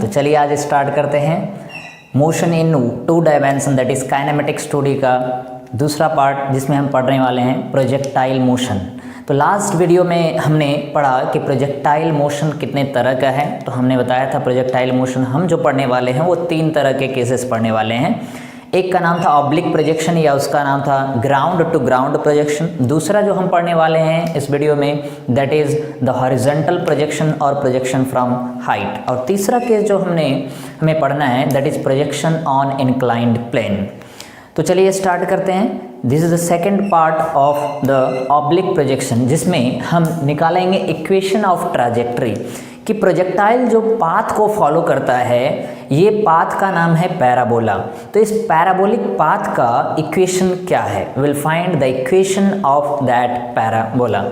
तो चलिए आज स्टार्ट करते हैं motion in 2 dimension that is kinematic study का दूसरा पार्ट, जिसमें हम पढ़ने वाले हैं प्रोजेक्टाइल मोशन। तो लास्ट वीडियो में हमने पढ़ा कि प्रोजेक्टाइल मोशन कितने तरह का है। तो हमने बताया था प्रोजेक्टाइल मोशन हम जो पढ़ने वाले हैं वो 3 तरह के केसेस पढ़ने वाले हैं। एक का नाम था ऑब्लिक प्रोजेक्शन या उसका नाम था ग्राउंड टू ग्राउंड प्रोजेक्शन। दूसरा जो हम पढ़ने वाले हैं इस वीडियो में that is the horizontal projection और प्रोजेक्शन फ्रॉम हाइट। और तीसरा केस जो हमें पढ़ना है that is projection on inclined plane. तो चलिए स्टार्ट करते हैं। This is the second part of the oblique projection, जिसमें हम निकालेंगे इक्वेशन ऑफ ट्रैजेक्टरी कि प्रोजेक्टाइल जो पाथ को फॉलो करता है ये पाथ का नाम है पैराबोला। तो इस पैराबोलिक पाथ का इक्वेशन क्या है, will find the equation of that parabola.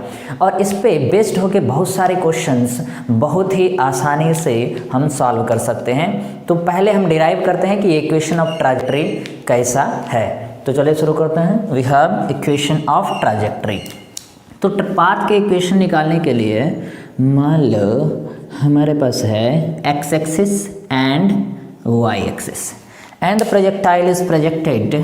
और इस पे बेस्ड होके बहुत सारे क्वेश्चंस बहुत ही आसानी से हम सॉल्व कर सकते हैं। तो पहले हम डिराइव करते हैं कि ये इक्वेशन ऑफ ट्रैजेक्टरी कैसा है। तो चलिए शुरू करते हैं। We have equation of trajectory. तो पाथ के इक्वेशन निकालने के लिए मान लो हमारे पास है x axis and y axis and the projectile is projected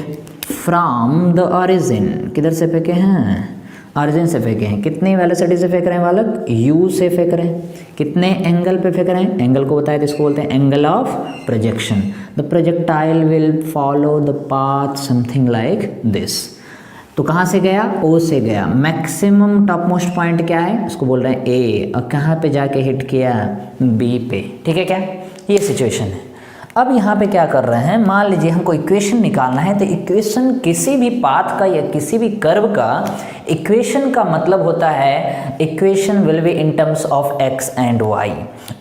from the origin. किधर से फेंके हैं? ऑरिजिन से फेंके हैं। कितनी वेलोसिटी से फेंक रहे हैं बालक? u से फेंक रहे हैं। कितने एंगल पे फेंक रहे हैं? एंगल को बताया तो इसको बोलते हैं angle of projection. The projectile will follow the path something like this. तो कहाँ से गया? O से गया। मैक्सिमम टॉप मोस्ट पॉइंट क्या है? उसको बोल रहे हैं A। और कहाँ पे जाके हिट किया? B पे। ठीक है क्या? ये सिचुएशन है। अब यहाँ पे क्या कर रहे हैं, मान लीजिए हमको इक्वेशन निकालना है। तो इक्वेशन किसी भी पाथ का या किसी भी कर्व का इक्वेशन का मतलब होता है equation will be in terms of x and y।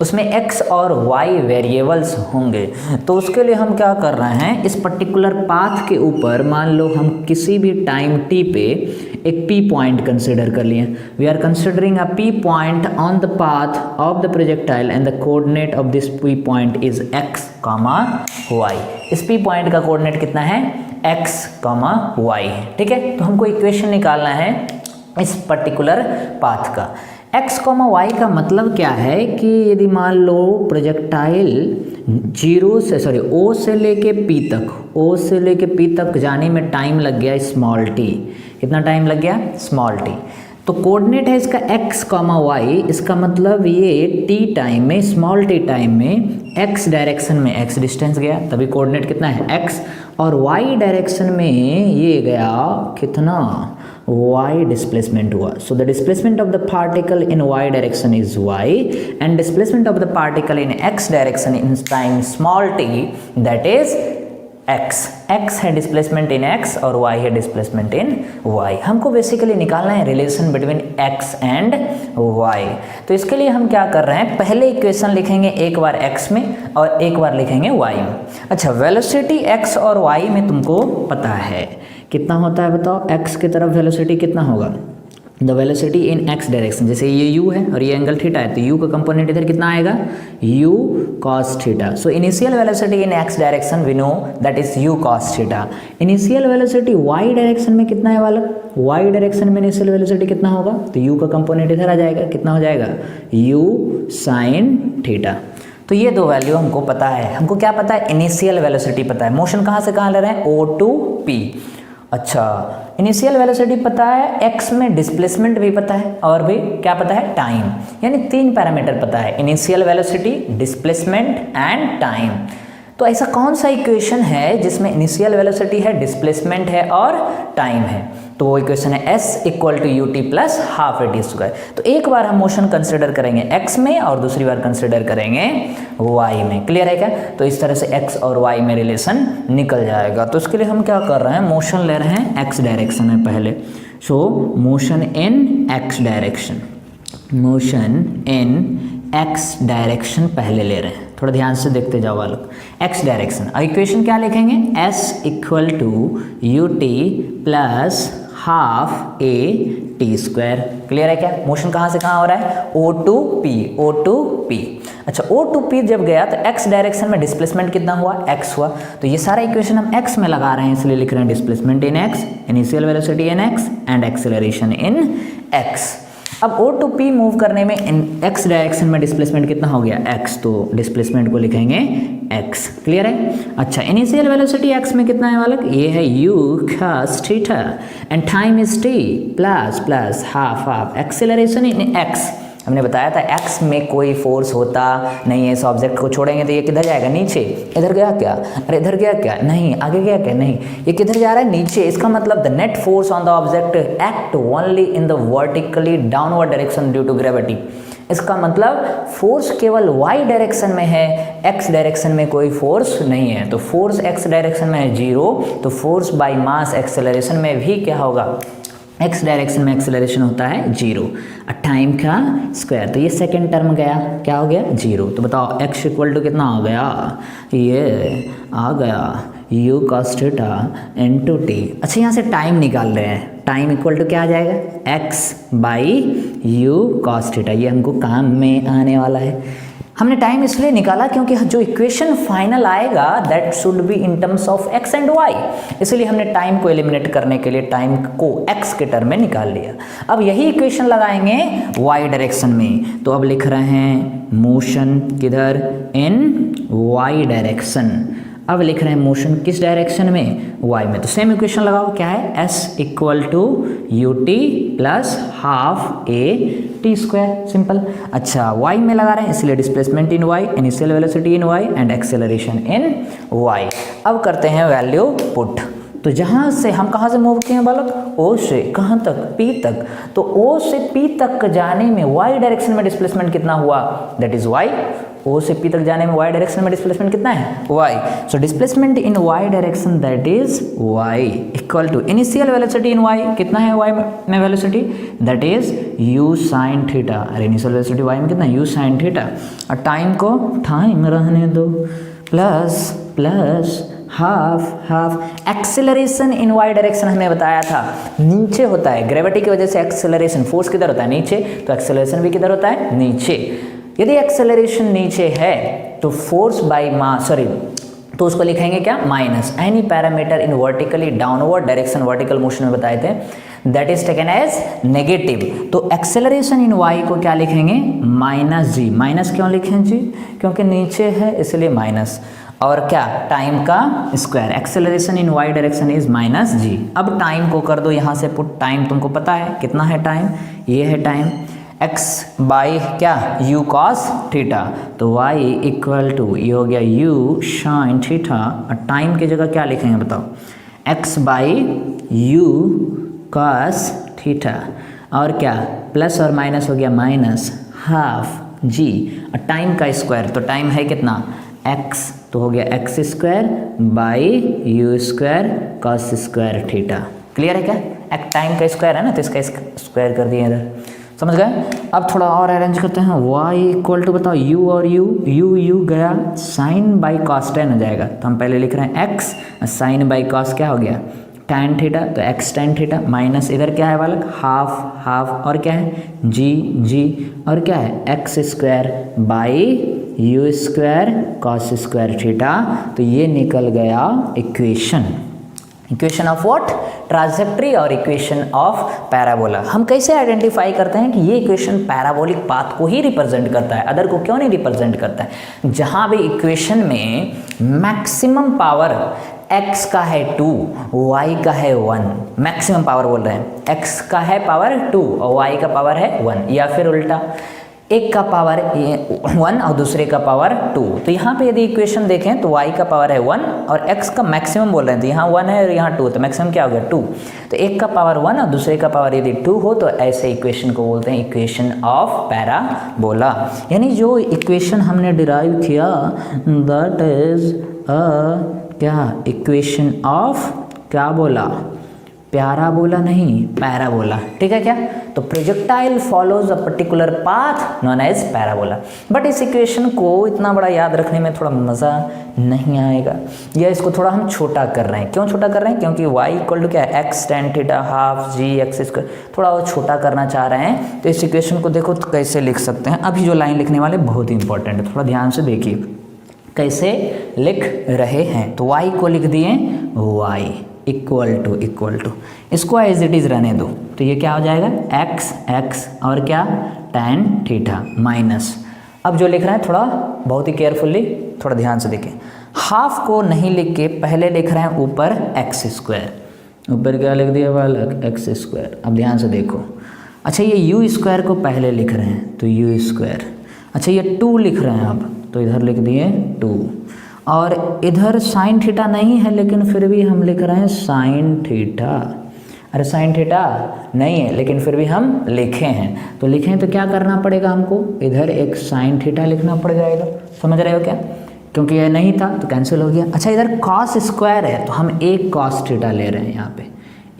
उसमें x और y वेरिएबल्स होंगे। तो उसके लिए हम क्या कर रहे हैं, इस पर्टिकुलर पाथ के ऊपर मान लो हम किसी भी टाइम t पे एक p पॉइंट कंसिडर कर लिए। We are considering a p point on the path of the projectile and the coordinate of this p point is x, y। इस p पॉइंट का कोऑर्डिनेट कितना है? x, y। ठीक है। तो हमको इक्वेशन निकालना है इस पर्टिकुलर पाथ का। x, y का मतलब क्या है कि यदि मान लो प्रोजेक्टाइल O से लेके P तक जाने में टाइम लग गया स्मॉल t। कितना टाइम लग गया? Small t। तो कोऑर्डिनेट है इसका x, y। इसका मतलब ये t टाइम में, स्मॉल t टाइम में x डायरेक्शन में x डिस्टेंस गया, तभी कोऑर्डिनेट कितना है? x। और y डायरेक्शन में ये गया कितना? y डिस्प्लेसमेंट हुआ। So the displacement of the particle in y direction is y and displacement of the particle in x direction in time small t that is x है displacement in x और y है displacement in y। हमको basically निकालना है relation between x and y। तो इसके लिए हम क्या कर रहे हैं, पहले इक्वेशन लिखेंगे एक बार x में और एक बार लिखेंगे y में। अच्छा, वेलोसिटी x और y में तुमको पता है कितना होता है, बताओ। x की तरफ वेलोसिटी कितना होगा? The velocity in x direction, जैसे ये u है और ये एंगल थीटा है तो u का कंपोनेंट इधर कितना आएगा? u cos theta. So initial velocity in x direction we know that is u cos theta. Initial velocity y direction में कितना है वाला? y डायरेक्शन में इनिशियल वेलोसिटी कितना होगा? तो u का कंपोनेंट इधर आ जाएगा। कितना हो जाएगा? u sin theta. तो ये 2 वैल्यू हमको पता है। हमको क्या पता है? इनिशियल वेलोसिटी पता है। मोशन कहाँ से कहाँ ले रहे हैं? O to P। अच्छा, इनिशियल वेलोसिटी पता है, x में डिस्प्लेसमेंट भी पता है और भी क्या पता है? टाइम। यानी 3 पैरामीटर पता है, initial velocity, displacement and time. तो ऐसा कौन सा इक्वेशन है जिसमें इनिशियल वेलोसिटी है, डिस्प्लेसमेंट है और टाइम है? तो वो इक्वेशन है s equal to ut plus half at square. तो एक बार हम मोशन कंसिडर करेंगे x में और दूसरी बार कंसिडर करेंगे y में। क्लियर है क्या? तो इस तरह से x और y में रिलेशन निकल जाएगा। तो उसके लिए हम क्या कर रहे हैं, मोशन ले रहे हैं x डायरेक्शन में पहले। सो motion in x direction, motion in x direction पहले ले रहे हैं। थोड़ा ध्यान से देखते जाओ वालों। x डायरेक्शन, इक्वेशन क्या लिखेंगे? s equal to ut plus half a t square. Clear है क्या? मोशन कहाँ से कहाँ हो रहा है? O to P। अच्छा, O to P जब गया तो x डायरेक्शन में डिस्प्लेसमेंट कितना हुआ? x हुआ। तो ये सारा इक्वेशन हम x में लगा रहे हैं, इसलिए लिख रहे हैं displacement in x, initial velocity in x and acceleration in x। अब O to P मूव करने में x डायरेक्शन में डिस्प्लेसमेंट कितना हो गया x, तो डिस्प्लेसमेंट को लिखेंगे x। क्लियर है। अच्छा, इनिशियल वेलोसिटी x में कितना है बालक, ये है u cos theta and time is t plus half acceleration in x। हमने बताया था x में कोई फोर्स होता नहीं है, इस ऑब्जेक्ट को छोड़ेंगे तो ये किधर जाएगा, नीचे। इधर गया क्या, अरे इधर गया क्या, नहीं। आगे गया क्या, नहीं। ये किधर जा रहा है, नीचे। इसका मतलब the net force on the object act only in the vertically downward direction due to gravity. इसका मतलब फोर्स केवल y डायरेक्शन में है, x डायरेक्शन में कोई फोर्स नहीं है। तो फोर्स x डायरेक्शन में है 0, तो फोर्स बाय मास एक्सेलरेशन में भी क्या होगा, x डायरेक्शन में एक्सेलरेशन होता है 0 और टाइम का स्क्वायर। तो ये सेकेंड टर्म गया, क्या हो गया, 0। तो बताओ x इक्वल टू कितना हो गया, ये आ गया u cos theta into T. अच्छा, यहाँ से टाइम निकाल रहे हैं, टाइम इक्वल टू क्या आ जाएगा, x by you cos theta. ये हमको काम में आने वाला है। हमने टाइम इसलिए निकाला क्योंकि जो इक्वेशन फाइनल आएगा that should be in terms of x and y, इसलिए हमने टाइम को एलिमिनेट करने के लिए टाइम को x के टर्म में निकाल लिया। अब यही इक्वेशन लगाएंगे y डायरेक्शन में, तो अब लिख रहे हैं मोशन किधर, इन y डायरेक्शन। अब लिख रहे हैं मोशन किस डायरेक्शन में, y में। तो सेम इक्वेशन लगाओ, क्या है, s equal to U T plus half A T square, simple. अच्छा, y में लगा रहे हैं इसलिए displacement in y, initial velocity in y and acceleration in y। अब करते हैं वैल्यू पुट। तो जहाँ से हम कहाँ से मूव किए हैं बालक, O से कहाँ तक, P तक। तो O से P तक जाने में y डायरेक्शन में डिस्प्लेसमेंट कितना हुआ, दैट इज y। O से P तक जाने में y डायरेक्शन में डिस्प्लेसमेंट कितना है, y। So displacement in y direction that is y equal to initial velocity in y, कितना है y में velocity, that is u sine theta. अरे इनिशियल वेलोसिटी y में कितना, u साइन थीटा। और टाइम को टाइम रहने दो, plus half acceleration in y direction हमें बताया था नीचे होता है, ग्रेविटी की वजह से एक्सेलरेशन, फोर्स किधर होता है, नीचे। तो एक्सेलरेशन भी किधर होता है, नीचे। यदि एक्सेलरेशन नीचे है तो फोर्स बाय मास, तो उसको लिखेंगे क्या, minus any parameter in vertically downward direction, vertical motion में बताए थे, that is taken as negative. तो एक्सेलरेशन इन y को क्या लिखेंगे, माइनस जी। माइनस क्यों लिखें जी, क्योंकि नीचे है इसलिए माइनस। और क्या, टाइम का स्क्वायर, acceleration in y direction is minus g. अब टाइम को कर दो यहाँ से पुट, टाइम तुमको पता है कितना है टाइम, ये है टाइम, x बाई क्या, u cos थीटा। तो y इक्वल टू ये हो गया u साइन थीटा, और टाइम की जगह क्या लिखेंगे बताओ, x by u cos theta, और क्या प्लस और माइनस हो गया माइनस हाफ g, और टाइम का स्क्वायर, तो टाइम है कितना x, तो हो गया x square by you square cos square theta. Clear है क्या, एक टाइम का स्क्वायर है ना, तो इसका स्क्वायर कर दिए इधर, समझ गए। अब थोड़ा और अरेंज करते हैं, y इक्वल टू बताओ u और u गया, साइन बाई कॉस टेन हो जाएगा। तो हम पहले लिख रहे हैं x, साइन बाई कॉस क्या हो गया, tan थीटा, तो x tan थीटा, माइनस इधर क्या है बालक, हाफ, और क्या है g, और क्या है x square by you square cos square theta. तो ये निकल गया इक्वेशन ऑफ व्हाट, ट्रांजैक्टरी, और इक्वेशन ऑफ पैराबोला। हम कैसे आइडेंटिफाई करते हैं कि ये इक्वेशन पैराबोलिक पाथ को ही रिप्रेजेंट करता है, अदर को क्यों नहीं रिप्रेजेंट करता है। जहाँ भी इक्वेशन में मैक्सिमम पावर x का है 2, y का है 1, मैक्सिमम पावर बोल रहे हैं, x का है पावर 2 और y का पावर है 1, या फिर उल्टा एक का पावर 1 और दूसरे का पावर 2। तो यहाँ पे यदि इक्वेशन देखें तो y का पावर है 1 और x का मैक्सिमम बोल रहे हैं, तो यहाँ 1 है और यहाँ 2, तो मैक्सिमम क्या हो गया 2। तो एक का पावर 1 और दूसरे का पावर यदि 2 हो तो ऐसे इक्वेशन को बोलते हैं इक्वेशन ऑफ पैराबोला। यानी जो इक्वेशन हमने डिराइव किया दैट इज क्या, इक्वेशन ऑफ क्या बोला, पैराबोला नहीं पैराबोला, ठीक है क्या। तो projectile follows a particular path known as parabola. But इस इक्वेशन को इतना बड़ा याद रखने में थोड़ा मज़ा नहीं आएगा, या इसको थोड़ा हम छोटा कर रहे हैं। क्यों छोटा कर रहे हैं, क्योंकि y इक्वल टू क्या है, x tan theta half g x square, थोड़ा और छोटा करना चाह रहे हैं। तो इस इक्वेशन को देखो तो कैसे लिख सकते हैं। अभी जो लाइन लिखने वाले बहुत ही इंपॉर्टेंट है, थोड़ा ध्यान से देखिए कैसे लिख रहे हैं। तो y को लिख दिए y इक्वल टू इसको एज इट इज़ रहने दो, तो ये क्या हो जाएगा एक्स एक्स और क्या tan थीटा माइनस, अब जो लिख रहे हैं थोड़ा बहुत ही केयरफुली थोड़ा ध्यान से देखें, हाफ को नहीं लिख के पहले लिख रहे हैं ऊपर एक्स स्क्वायर, ऊपर क्या लिख दिया बालक एक्स स्क्वायर। अब ध्यान से देखो, अच्छा ये यू स्क्वायर को पहले लिख रहे हैं तो यू स्क्वायर, अच्छा ये 2 लिख रहे हैं अब तो इधर लिख दिए 2, और इधर साइन थीटा नहीं है लेकिन फिर भी हम लिख रहे हैं साइन थीटा, अरे साइन थीटा नहीं है लेकिन फिर भी हम लिखे हैं, तो लिखें तो क्या करना पड़ेगा हमको, इधर एक साइन थीटा लिखना पड़ जाएगा, समझ रहे हो क्या, क्योंकि ये नहीं था तो कैंसिल हो गया। अच्छा इधर कॉस स्क्वायर है तो हम एक कॉस थीटा ले रहे हैं, यहाँ पे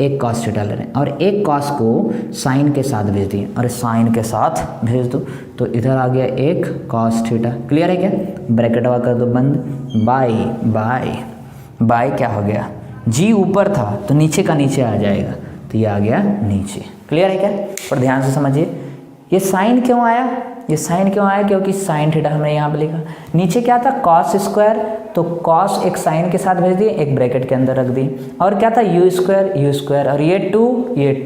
एक कॉस थीटा ले रहे हैं, और एक कॉस को साइन के साथ भेज दिए, और साइन के साथ भेज दो तो इधर आ गया एक कॉस थीटा, क्लियर है क्या, ब्रैकेट वाला कर दो बंद, बाई बाई बाई क्या हो गया, जी ऊपर था तो नीचे का नीचे आ जाएगा तो ये आ गया नीचे, क्लियर है क्या। पर ध्यान से समझिए ये साइन क्यों आया, ये साइन क्यों आया, क्योंकि साइन थीटा हमने यहाँ पे लिखा, नीचे क्या था कॉस स्क्वायर, तो कॉस एक साइन के साथ भेज दिए, एक ब्रैकेट के अंदर रख दिए, और क्या था यू स्क्वायर, और ये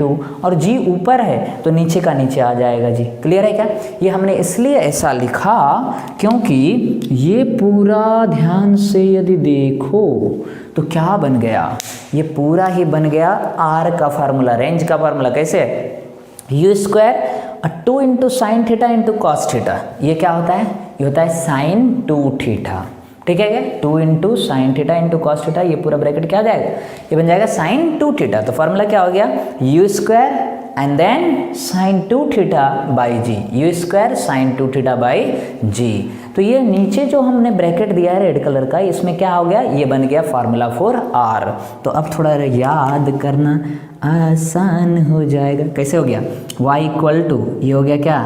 2 और जी ऊपर है तो नीचे का नीचे आ जाएगा जी, क्लियर है क्या। ये हमने इसलिए ऐसा लिखा क्योंकि ये पूरा ध्यान से यदि देखो तो क्या बन गया, ये पूरा ही बन गया आर का फार्मूला, रेंज का फार्मूला, कैसे you square 2 into sine theta into cos theta, ये क्या होता है, ये होता है साइन 2 थीटा, ठीक है क्या, 2 into sine theta into cos theta, ये पूरा ब्रैकेट क्या आ जाएगा, ये बन जाएगा साइन 2 थीटा, तो फार्मूला क्या हो गया u square and then sine 2 theta by g, u square sine 2 theta by g. तो ये नीचे जो हमने ब्रैकेट दिया है रेड कलर का, इसमें क्या हो गया, ये बन गया फार्मूला फॉर आर। तो अब थोड़ा याद करना आसान हो जाएगा, कैसे हो गया, y इक्वल टू ये हो गया क्या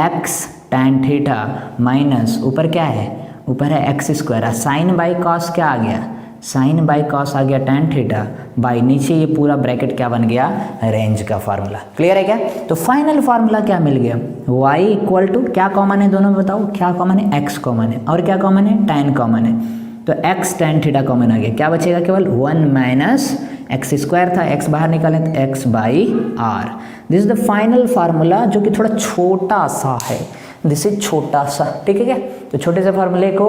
x tan थीटा माइनस ऊपर क्या है, ऊपर है x square, sine by cos क्या आ गया, साइन बाई कॉस आ गया tan थीटा बाई नीचे ये पूरा ब्रैकेट क्या बन गया रेंज का फार्मूला, क्लियर है क्या। तो फाइनल फार्मूला क्या मिल गया, y इक्वल टू क्या कॉमन है दोनों में बताओ, क्या कॉमन है x कॉमन है, और क्या कॉमन है tan कॉमन है, तो x tan थीटा कॉमन आ गया, क्या बचेगा केवल 1 माइनस एक्स स्क्वायर था, x बाहर निकालें तो x by r, this is the final formula जो कि थोड़ा छोटा सा है, दिस इज छोटा सा, ठीक है क्या। तो छोटे से फार्मूले को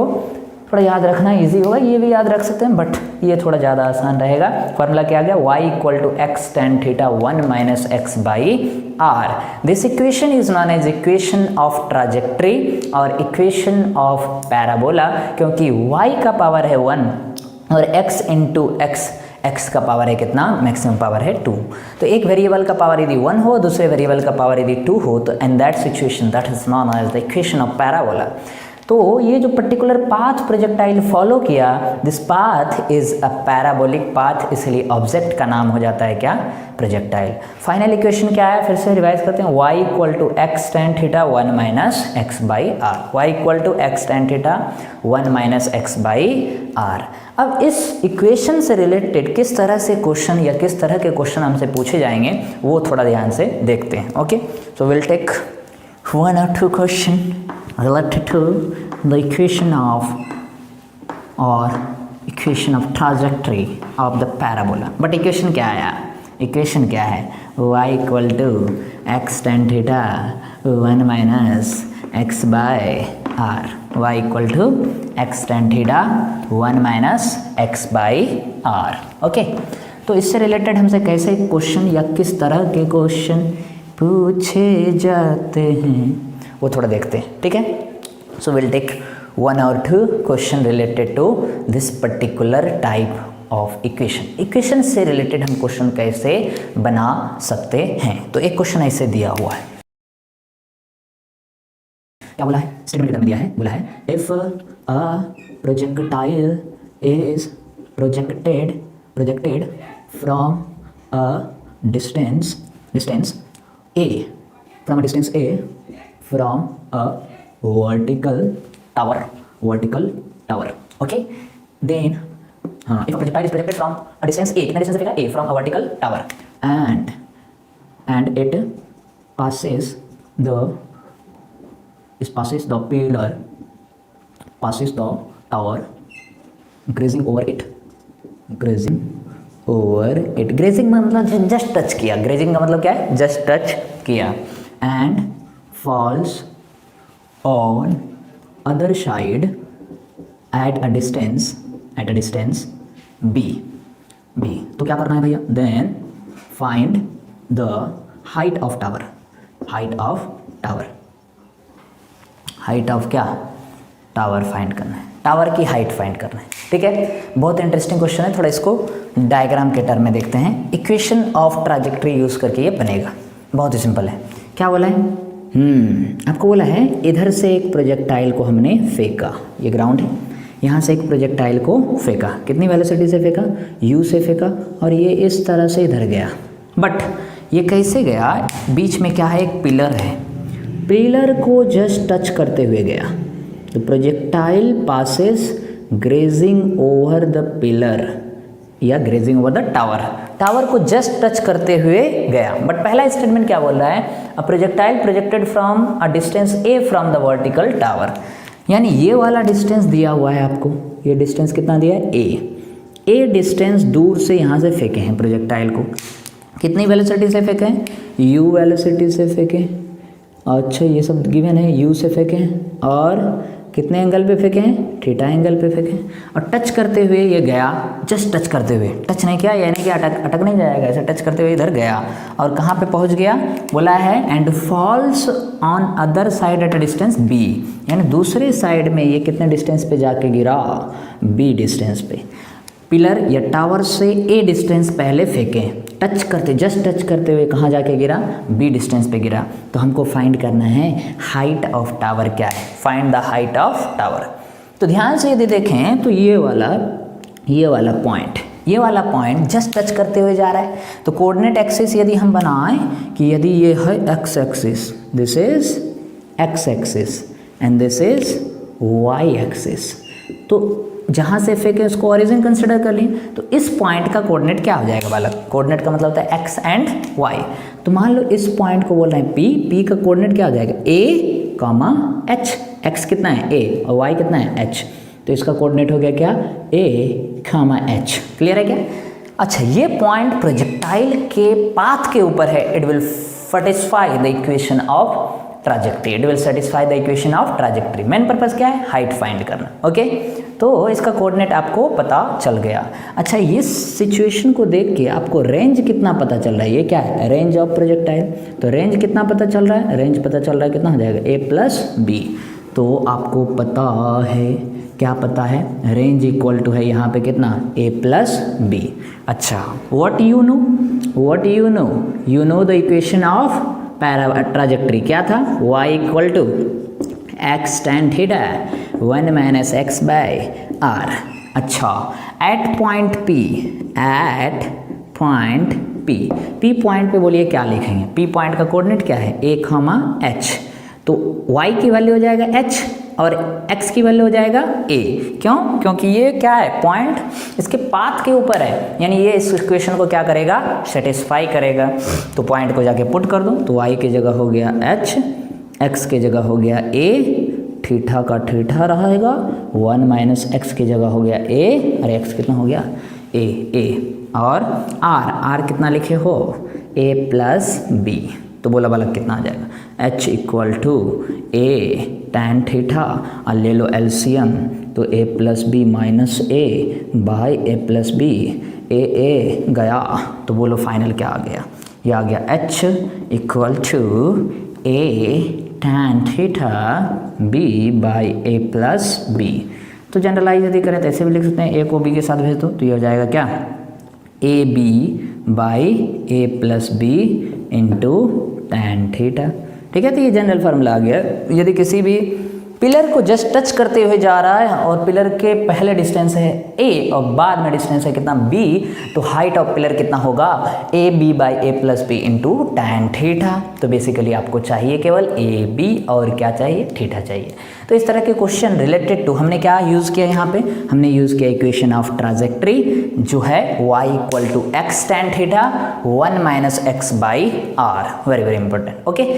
थोड़ा याद रखना इजी होगा, ये भी याद रख सकते हैं बट ये थोड़ा ज़्यादा आसान रहेगा। फार्मूला क्या आ गया, y equal to x tan theta 1 minus x by r, this equation is known as equation of trajectory और इक्वेशन ऑफ पैराबोला, क्योंकि y का पावर है 1 और x इंटू एक्स का पावर है कितना, मैक्सिमम पावर है 2, तो एक वेरिएबल का पावर यदि 1 हो दूसरे वेरिएबल का पावर यदि 2 हो तो in that situation that is known as the equation of parabola. तो ये जो पर्टिकुलर पाथ प्रोजेक्टाइल फॉलो किया, this path is a parabolic path, इसलिए ऑब्जेक्ट का नाम हो जाता है क्या, प्रोजेक्टाइल। फाइनल इक्वेशन क्या है, फिर से रिवाइज करते हैं, y equal to x tan theta 1 minus x by r, y equal to x tan theta 1 minus x by r. अब इस इक्वेशन से रिलेटेड किस तरह से क्वेश्चन या किस तरह के क्वेश्चन हमसे पूछे जाएंगे वो थोड़ा ध्यान से देखते हैं, okay. So will take 1 or 2 question related to the equation of or equation of trajectory of the parabola. But equation क्या है, equation क्या है, y equal to x tan theta 1 minus x by r, y equal to x tan theta 1 minus x by r, okay. तो इससे related हमसे कैसे question या किस तरह के क्वेश्चन पूछे जाते हैं वो थोड़ा देखते हैं, ठीक है। So will take 1 or 2 question related to this particular type of equation से रिलेटेड हम क्वेश्चन कैसे बना सकते हैं। तो एक क्वेश्चन ऐसे दिया हुआ है, क्या बोला है, स्टेटमेंट में दिया है, बोला है if a projectile is projected from a distance a, from a distance a, from a vertical tower, okay, then if a projectile is projected from a distance a, कितना distance रहेगा a, from a vertical tower, and it passes the tower grazing over it. Grazing मतलब just touch किया, grazing का मतलब क्या है, just touch किया। And falls on other side at a distance b. तो क्या करना है भैया, then find the height of tower. Height of क्या, टावर फाइंड करना है, टावर की हाइट फाइंड करना है। ठीक है, बहुत इंटरेस्टिंग क्वेश्चन है। थोड़ा इसको डायग्राम के टर्म में देखते हैं। इक्वेशन ऑफ ट्राजेक्ट्री यूज करके ये बनेगा, बहुत ही सिंपल है। क्या बोला है, आपको बोला है इधर से एक प्रोजेक्टाइल को हमने फेंका, ये ग्राउंड है, यहाँ से एक प्रोजेक्टाइल को फेंका, कितनी वेलोसिटी से फेंका, u से फेंका, और ये इस तरह से इधर गया। बट ये कैसे गया, बीच में क्या है, एक पिलर है, पिलर को जस्ट टच करते हुए गया। तो projectile passes grazing over the pillar या ग्रेजिंग ओवर द टावर को जस्ट टच करते हुए गया। बट पहला स्टेटमेंट क्या बोल रहा है, a projectile projected from a distance a from the vertical tower. यानी ये वाला डिस्टेंस दिया हुआ है आपको, ये डिस्टेंस कितना दिया है, a डिस्टेंस दूर से यहाँ से फेंके हैं प्रोजेक्टाइल को, कितनी वेलोसिटी से फेंके हैं, u वेलोसिटी से फेंके। अच्छा ये सब गिवन है, u से फेंके और कितने एंगल पे फेंके हैं, थीटा एंगल पे फेंके, और टच करते हुए ये गया, जस्ट टच करते हुए, टच नहीं किया यानी कि अटक नहीं जाएगा, ऐसे टच करते हुए इधर गया और कहाँ पे पहुँच गया, बोला है and falls on other side at a distance b, यानी दूसरे साइड में ये कितने डिस्टेंस पे जाके गिरा, b डिस्टेंस पे। पिलर या टावर से a डिस्टेंस पहले फेंके, टच करते, जस्ट टच करते हुए कहाँ जाके गिरा, b डिस्टेंस पे गिरा। तो हमको फाइंड करना है हाइट ऑफ टावर क्या है, find the height of tower. तो ध्यान से यदि देखें तो ये वाला पॉइंट जस्ट टच करते हुए जा रहा है। तो कोऑर्डिनेट एक्सिस यदि हम बनाएं कि यदि ये है x axis, this is x axis and this is y axis, तो जहाँ से फेंके उसको ओरिजिन कंसिडर कर लिए, तो इस पॉइंट का कोऑर्डिनेट क्या हो जाएगा बालक, कोऑर्डिनेट का मतलब होता है x एंड y। तो मान लो इस पॉइंट को बोल रहे हैं p का कोऑर्डिनेट क्या हो जाएगा, a, h, x कितना है a और y कितना है h, तो इसका कोऑर्डिनेट हो गया क्या, a, h। क्लियर है क्या। अच्छा ये पॉइंट प्रोजेक्टाइल के पाथ के ऊपर है, it will satisfy the equation of trajectory. Main purpose क्या है, हाइट फाइंड करना। ओके, तो इसका कोऑर्डिनेट आपको पता चल गया। अच्छा इस सिचुएशन को देख के आपको रेंज कितना पता चल रहा है, ये क्या है, रेंज ऑफ प्रोजेक्टाइल। तो रेंज कितना पता चल रहा है, रेंज पता चल रहा है कितना हो जाएगा, a प्लस बी। तो आपको पता है, क्या पता है, रेंज इक्वल टू है यहाँ पे कितना, a प्लस बी। अच्छा what you know the equation of trajectory क्या था, y equal to x tan theta 1 minus x by r. अच्छा एट पॉइंट P पॉइंट पे बोलिए क्या लिखेंगे, P पॉइंट का कोऑर्डिनेट क्या है, a, h। तो y की वैल्यू हो जाएगा h और x की वैल्यू हो जाएगा a। क्यों, क्योंकि ये क्या है, पॉइंट इसके पाथ के ऊपर है, यानी ये इस इक्वेशन को क्या करेगा, सेटिस्फाई करेगा। तो पॉइंट को जाके पुट कर दो, तो y की जगह हो गया h, x की जगह हो गया a, थीटा का थीटा रहेगा, 1 माइनस एक्स की जगह हो गया a, और x कितना हो गया a, और r कितना लिखे हो, a प्लस बी। तो बोला बालक कितना आ जाएगा, h equal to a tan theta, और ले लो एलसीएम, तो a plus b minus a by a plus b, a गया। तो बोलो फाइनल क्या आ गया, ये आ गया h equal to a tan theta b by a plus b. तो जनरलाइज यदि करें तो ऐसे भी लिख सकते हैं, a को b के साथ भेज दो तो ये हो जाएगा क्या, a b by a plus b into tan theta. ठीक है, तो ये जनरल फार्मूला आ गया। यदि किसी भी पिलर को जस्ट टच करते हुए जा रहा है और पिलर के पहले डिस्टेंस है a और बाद में डिस्टेंस है कितना b, तो हाइट ऑफ पिलर कितना होगा, a b by a plus b into tan theta. तो बेसिकली आपको चाहिए केवल a b और क्या चाहिए, थीटा चाहिए। तो इस तरह के क्वेश्चन रिलेटेड टू हमने क्या यूज़ किया, यहाँ पे हमने यूज़ किया इक्वेशन ऑफ ट्राजेक्ट्री जो है y equal to x tan theta 1 minus x by r. Very important. Okay.